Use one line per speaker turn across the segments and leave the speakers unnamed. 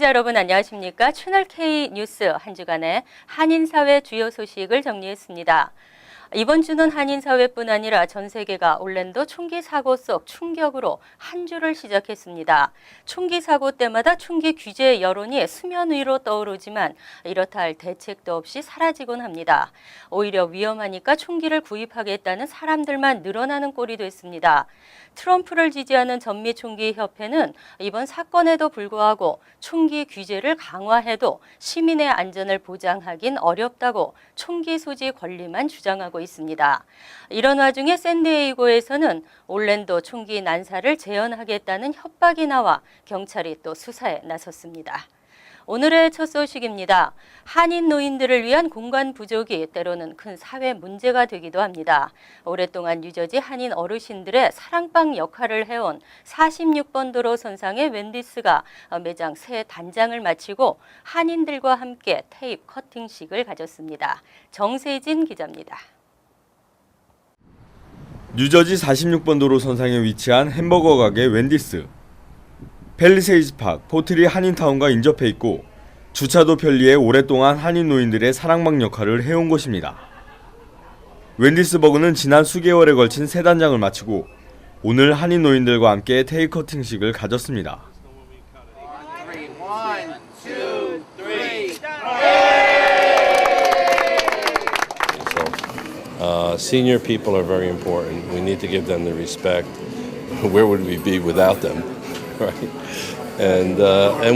시청자 여러분 안녕하십니까? 채널 K 뉴스 한 주간의 한인사회 주요 소식을 정리했습니다. 이번 주는 한인사회뿐 아니라 전 세계가 올랜도 총기 사고 속 충격으로 한 주를 시작했습니다. 총기 사고 때마다 총기 규제 여론이 수면 위로 떠오르지만 이렇다 할 대책도 없이 사라지곤 합니다. 오히려 위험하니까 총기를 구입하겠다는 사람들만 늘어나는 꼴이 됐습니다. 트럼프를 지지하는 전미총기협회는 이번 사건에도 불구하고 총기 규제를 강화해도 시민의 안전을 보장하긴 어렵다고 총기 소지 권리만 주장하고 있습니다. 이런 와중에 샌디에이고에서는 올랜도 총기 난사를 재현하겠다는 협박이 나와 경찰이 또 수사에 나섰습니다. 오늘의 첫 소식입니다. 한인 노인들을 위한 공간 부족이 때로는 큰 사회 문제가 되기도 합니다. 오랫동안 뉴저지 한인 어르신들의 사랑방 역할을 해온 46번 도로 선상의 웬디스가 매장 새 단장을 마치고 한인들과 함께 테이프 커팅식을 가졌습니다. 정세진 기자입니다.
뉴저지 46번 도로 선상에 위치한 햄버거 가게 웬디스. 팰리세이즈 팍, 포트리 한인타운과 인접해 있고 주차도 편리해 오랫동안 한인 노인들의 사랑방 역할을 해온 곳입니다. 웬디스 버그는 지난 수개월에 걸친 새 단장을 마치고 오늘 한인 노인들과 함께 테이프 커팅식을 가졌습니다.
Senior people are very important. We need to give them the respect. Where would we be without them, right? And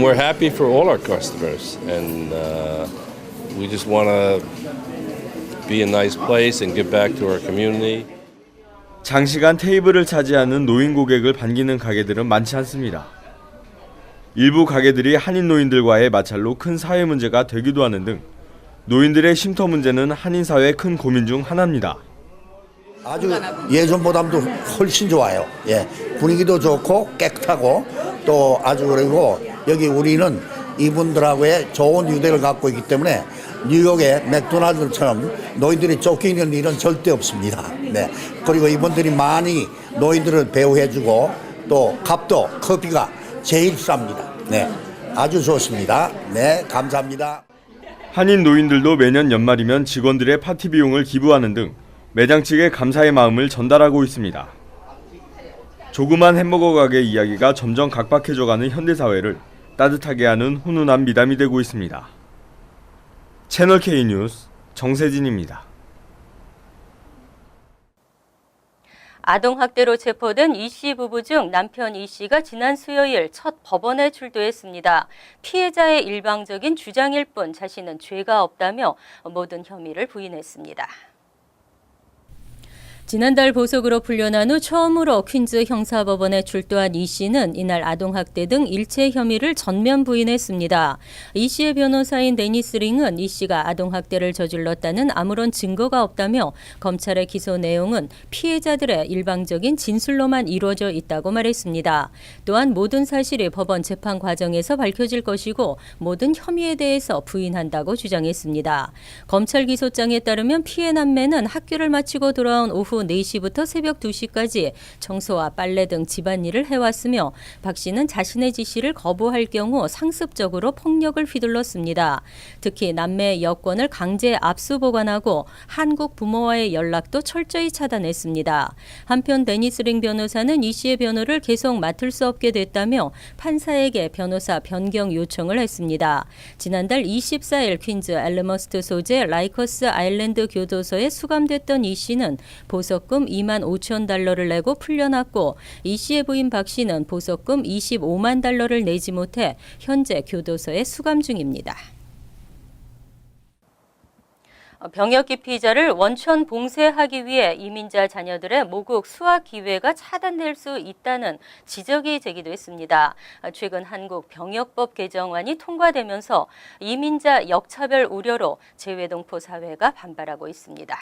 we're happy for all our customers, and we just want to be a nice place and give back to our community.
장시간 테이블을 차지하는 노인 고객을 반기는 가게들은 많지 않습니다. 일부 가게들이 한인 노인들과의 마찰로 큰 사회 문제가 되기도 하는 등 노인들의 쉼터 문제는 한인 사회의 큰 고민 중 하나입니다.
아주 예전보다도 훨씬 좋아요. 예, 분위기도 좋고 깨끗하고 또 아주 그리고 여기 우리는 이분들하고의 좋은 유대를 갖고 있기 때문에 뉴욕의 맥도날드처럼 노인들이 쫓기는 일은 절대 없습니다. 네, 그리고 이분들이 많이 노인들을 배우해주고 또 값도 커피가 제일 쌉니다. 네, 아주 좋습니다. 네, 감사합니다.
한인 노인들도 매년 연말이면 직원들의 파티 비용을 기부하는 등 매장 측에 감사의 마음을 전달하고 있습니다. 조그만 햄버거 가게 이야기가 점점 각박해져가는 현대사회를 따뜻하게 하는 훈훈한 미담이 되고 있습니다. 채널 K 뉴스 정세진입니다.
아동학대로 체포된 이 씨 부부 중 남편 이 씨가 지난 수요일 첫 법원에 출두했습니다. 피해자의 일방적인 주장일 뿐 자신은 죄가 없다며 모든 혐의를 부인했습니다. 지난달 보석으로 풀려난 후 처음으로 퀸즈 형사법원에 출두한 이 씨는 이날 아동학대 등 일체 혐의를 전면 부인했습니다. 이 씨의 변호사인 데니스 링은 이 씨가 아동학대를 저질렀다는 아무런 증거가 없다며 검찰의 기소 내용은 피해자들의 일방적인 진술로만 이루어져 있다고 말했습니다. 또한 모든 사실이 법원 재판 과정에서 밝혀질 것이고 모든 혐의에 대해서 부인한다고 주장했습니다. 검찰 기소장에 따르면 피해 남매는 학교를 마치고 돌아온 오후 4시부터 새벽 2시까지 청소와 빨래 등 집안일을 해왔으며 박 씨는 자신의 지시를 거부할 경우 상습적으로 폭력을 휘둘렀습니다. 특히 남매의 여권을 강제 압수 보관하고 한국 부모와의 연락도 철저히 차단했습니다. 한편 데니스 링 변호사는 이 씨의 변호를 계속 맡을 수 없게 됐다며 판사에게 변호사 변경 요청을 했습니다. 지난달 24일 퀸즈 엘머스트 소재 라이커스 아일랜드 교도소에 수감됐던 이 씨는 보석금 2만 5천 달러를 내고 풀려났고 이 씨의 부인 박 씨는 보석금 25만 달러를 내지 못해 현재 교도소에 수감 중입니다. 병역 기피자를 원천 봉쇄하기 위해 이민자 자녀들의 모국 수학 기회가 차단될 수 있다는 지적이 제기됐습니다. 최근 한국 병역법 개정안이 통과되면서 이민자 역차별 우려로 재외동포 사회가 반발하고 있습니다.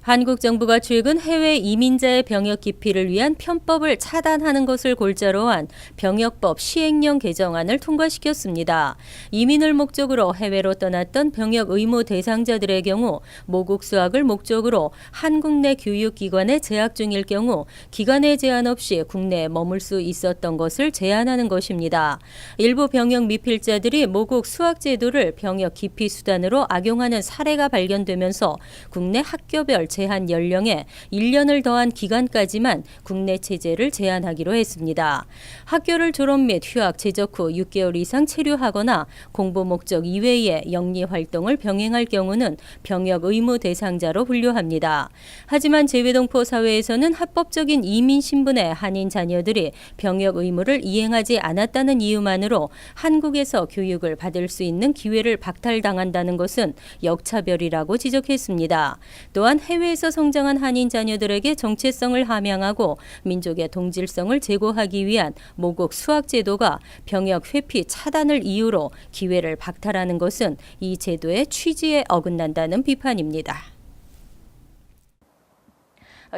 한국 정부가 최근 해외 이민자의 병역 기피를 위한 편법을 차단하는 것을 골자로 한 병역법 시행령 개정안을 통과시켰습니다. 이민을 목적으로 해외로 떠났던 병역 의무 대상자들의 경우 모국 수학을 목적으로 한국 내 교육기관에 재학 중일 경우 기간에 제한 없이 국내에 머물 수 있었던 것을 제한하는 것입니다. 일부 병역 미필자들이 모국 수학 제도를 병역 기피 수단으로 악용하는 사례가 발견되면서 국내 학교별 제한 연령에 1년을 더한 기간까지만 국내 체제를 제한하기로 했습니다. 학교를 졸업 및 휴학 제적 후 6개월 이상 체류하거나 공부 목적 이외의 영리 활동을 병행할 경우는 병역 의무 대상자로 분류합니다. 하지만 재외동포 사회에서는 합법적인 이민 신분의 한인 자녀들이 병역 의무를 이행하지 않았다는 이유만으로 한국에서 교육을 받을 수 있는 기회를 박탈당한다는 것은 역차별이라고 지적했습니다. 또한 해외에서 성장한 한인 자녀들에게 정체성을 함양하고 민족의 동질성을 제고하기 위한 모국 수학 제도가 병역 회피 차단을 이유로 기회를 박탈하는 것은 이 제도의 취지에 어긋난다는 비판입니다.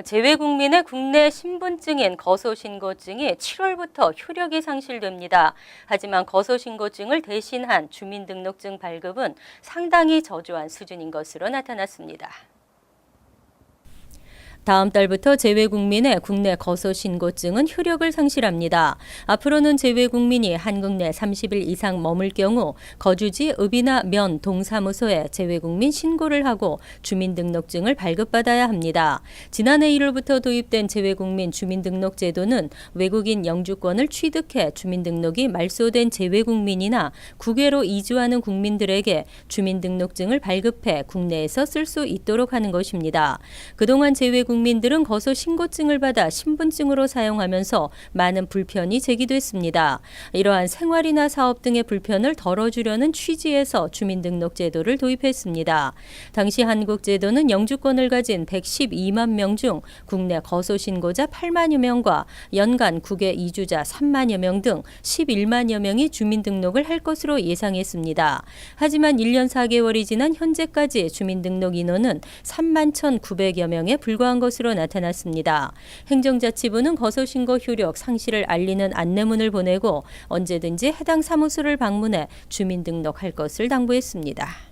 재외국민의 국내 신분증인 거소신고증이 7월부터 효력이 상실됩니다. 하지만 거소신고증을 대신한 주민등록증 발급은 상당히 저조한 수준인 것으로 나타났습니다. 다음 달부터 재외국민의 국내 거소신고증은 효력을 상실합니다. 앞으로는 재외국민이 한국 내 30일 이상 머물 경우 거주지 읍이나 면 동사무소에 재외국민 신고를 하고 주민등록증을 발급받아야 합니다. 지난해 1월부터 도입된 재외국민 주민등록 제도는 외국인 영주권을 취득해 주민등록이 말소된 재외국민이나 국외로 이주하는 국민들에게 주민등록증을 발급해 국내에서 쓸 수 있도록 하는 것입니다. 그동안 재외국민들은 거소신고증을 받아 신분증으로 사용하면서 많은 불편이 제기됐습니다. 이러한 생활이나 사업 등의 불편을 덜어주려는 취지에서 주민등록 제도를 도입했습니다. 당시 한국 제도는 영주권을 가진 112만 명 중 국내 거소신고자 8만여 명과 연간 국외 이주자 3만여 명 등 11만여 명이 주민등록을 할 것으로 예상했습니다. 하지만 1년 4개월이 지난 현재까지 주민등록 인원은 3만 1,900여 명에 불과한 것으로 나타났습니다. 행정자치부는 거소신고 효력 상실을 알리는 안내문을 보내고 언제든지 해당 사무소를 방문해 주민등록할 것을 당부했습니다.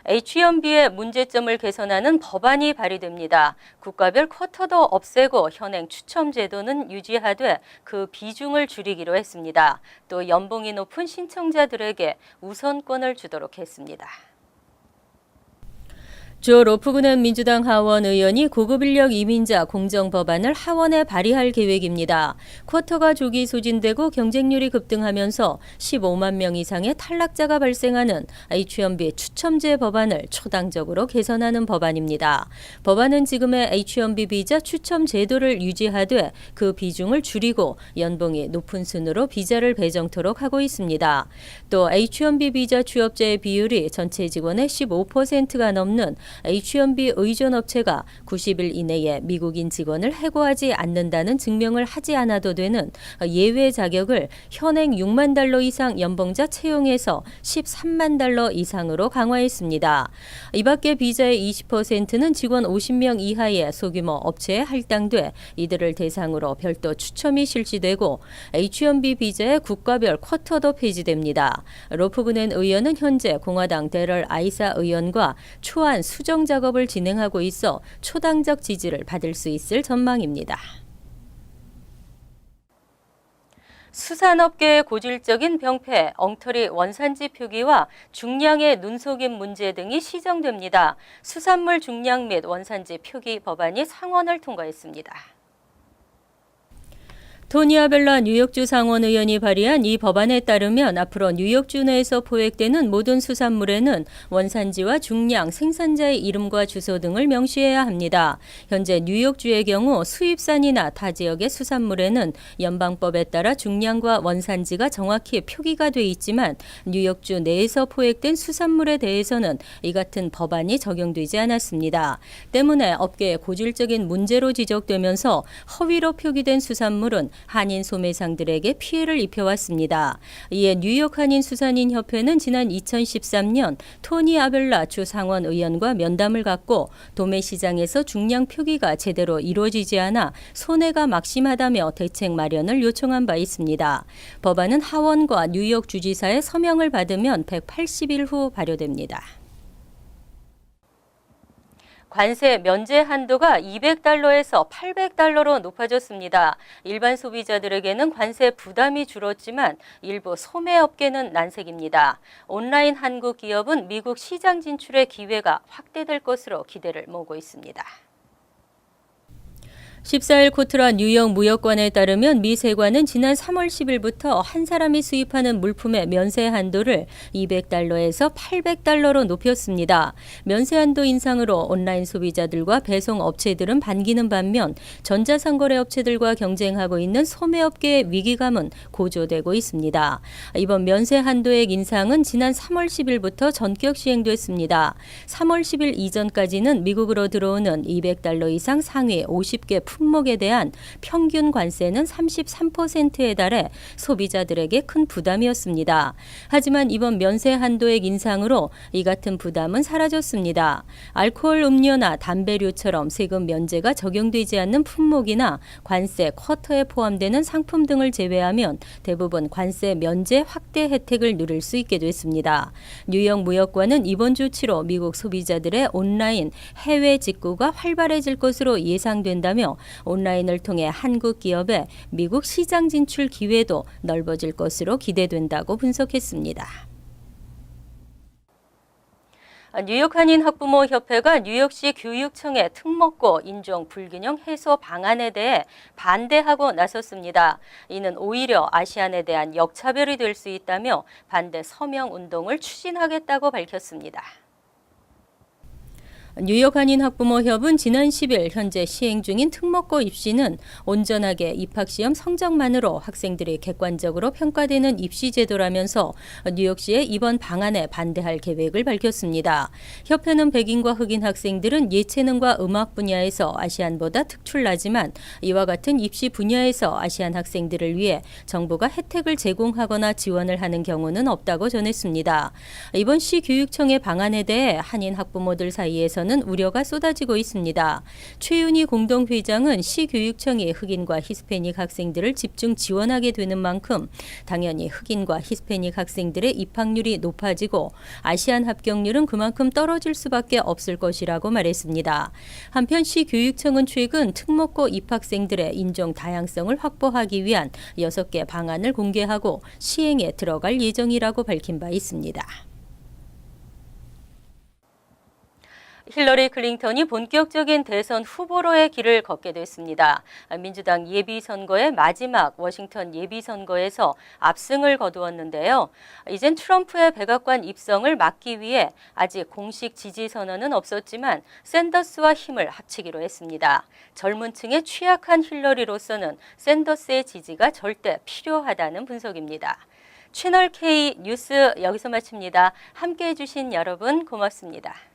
H-1B의 문제점을 개선하는 법안이 발의됩니다. 국가별 쿼터도 없애고 현행 추첨 제도는 유지하되 그 비중을 줄이기로 했습니다. 또 연봉이 높은 신청자들에게 우선권을 주도록 했습니다. 조 로프그넨 민주당 하원 의원이 고급 인력 이민자 공정 법안을 하원에 발의할 계획입니다. 쿼터가 조기 소진되고 경쟁률이 급등하면서 15만 명 이상의 탈락자가 발생하는 H-1B 추첨제 법안을 초당적으로 개선하는 법안입니다. 법안은 지금의 H-1B 비자 추첨 제도를 유지하되 그 비중을 줄이고 연봉이 높은 순으로 비자를 배정토록 하고 있습니다. 또 H-1B 비자 취업자의 비율이 전체 직원의 15%가 넘는 H-1B 의존 업체가 90일 이내에 미국인 직원을 해고하지 않는다는 증명을 하지 않아도 되는 예외 자격을 현행 6만 달러 이상 연봉자 채용에서 13만 달러 이상으로 강화했습니다. 이 밖에 비자의 20%는 직원 50명 이하의 소규모 업체에 할당돼 이들을 대상으로 별도 추첨이 실시되고 H-1B 비자의 국가별 쿼터도 폐지됩니다. 로프그넨 의원은 현재 공화당 데럴 아이사 의원과 초안 수정 작업을 진행하고 있어 초당적 지지를 받을 수 있을 전망입니다. 수산업계의 고질적인 병폐, 엉터리 원산지 표기와 중량의 눈속임 문제 등이 시정됩니다. 수산물 중량 및 원산지 표기 법안이 상원을 통과했습니다. 토니 아벨라 뉴욕주 상원 의원이 발의한 이 법안에 따르면 앞으로 뉴욕주 내에서 포획되는 모든 수산물에는 원산지와 중량, 생산자의 이름과 주소 등을 명시해야 합니다. 현재 뉴욕주의 경우 수입산이나 타 지역의 수산물에는 연방법에 따라 중량과 원산지가 정확히 표기가 돼 있지만 뉴욕주 내에서 포획된 수산물에 대해서는 이 같은 법안이 적용되지 않았습니다. 때문에 업계의 고질적인 문제로 지적되면서 허위로 표기된 수산물은 한인 소매상들에게 피해를 입혀왔습니다. 이에 뉴욕 한인 수산인 협회는 지난 2013년 토니 아벨라 주 상원 의원과 면담을 갖고 도매 시장에서 중량 표기가 제대로 이루어지지 않아 손해가 막심하다며 대책 마련을 요청한 바 있습니다. 법안은 하원과 뉴욕 주지사의 서명을 받으면 180일 후 발효됩니다. 관세 면제 한도가 $200에서 $800로 높아졌습니다. 일반 소비자들에게는 관세 부담이 줄었지만 일부 소매업계는 난색입니다. 온라인 한국 기업은 미국 시장 진출의 기회가 확대될 것으로 기대를 모으고 있습니다. 14일 코트라 뉴욕 무역관에 따르면 미 세관은 지난 3월 10일부터 한 사람이 수입하는 물품의 면세 한도를 $200에서 $800로 높였습니다. 면세 한도 인상으로 온라인 소비자들과 배송 업체들은 반기는 반면 전자상거래 업체들과 경쟁하고 있는 소매업계의 위기감은 고조되고 있습니다. 이번 면세 한도액 인상은 지난 3월 10일부터 전격 시행됐습니다. 3월 10일 이전까지는 미국으로 들어오는 $200 이상 상위 50개 품목에 대한 평균 관세는 33%에 달해 소비자들에게 큰 부담이었습니다. 하지만 이번 면세 한도액 인상으로 이 같은 부담은 사라졌습니다. 알코올 음료나 담배류처럼 세금 면제가 적용되지 않는 품목이나 관세 쿼터에 포함되는 상품 등을 제외하면 대부분 관세 면제 확대 혜택을 누릴 수 있게 됐습니다. 뉴욕 무역관은 이번 조치로 미국 소비자들의 온라인 해외 직구가 활발해질 것으로 예상된다며 온라인을 통해 한국 기업의 미국 시장 진출 기회도 넓어질 것으로 기대된다고 분석했습니다. 뉴욕 한인 학부모 협회가 뉴욕시 교육청의 특목고 인종 불균형 해소 방안에 대해 반대하고 나섰습니다. 이는 오히려 아시안에 대한 역차별이 될 수 있다며 반대 서명 운동을 추진하겠다고 밝혔습니다. 뉴욕 한인 학부모협은 지난 10일 현재 시행 중인 특목고 입시는 온전하게 입학시험 성적만으로 학생들이 객관적으로 평가되는 입시 제도라면서 뉴욕시의 이번 방안에 반대할 계획을 밝혔습니다. 협회는 백인과 흑인 학생들은 예체능과 음악 분야에서 아시안보다 특출나지만 이와 같은 입시 분야에서 아시안 학생들을 위해 정부가 혜택을 제공하거나 지원을 하는 경우는 없다고 전했습니다. 이번 시 교육청의 방안에 대해 한인 학부모들 사이에서는 우려가 쏟아지고 있습니다. 최윤희 공동회장은 시교육청이 흑인과 히스패닉 학생들을 집중 지원하게 되는 만큼 당연히 흑인과 히스패닉 학생들의 입학률이 높아지고 아시안 합격률은 그만큼 떨어질 수밖에 없을 것이라고 말했습니다. 한편 시교육청은 최근 특목고 입학생들의 인종 다양성을 확보하기 위한 6개 방안을 공개하고 시행에 들어갈 예정이라고 밝힌 바 있습니다. 힐러리 클린턴이 본격적인 대선 후보로의 길을 걷게 됐습니다. 민주당 예비선거의 마지막 워싱턴 예비선거에서 압승을 거두었는데요. 이젠 트럼프의 백악관 입성을 막기 위해 아직 공식 지지 선언은 없었지만 샌더스와 힘을 합치기로 했습니다. 젊은 층의 취약한 힐러리로서는 샌더스의 지지가 절대 필요하다는 분석입니다. 채널 K 뉴스 여기서 마칩니다. 함께해 주신 여러분 고맙습니다.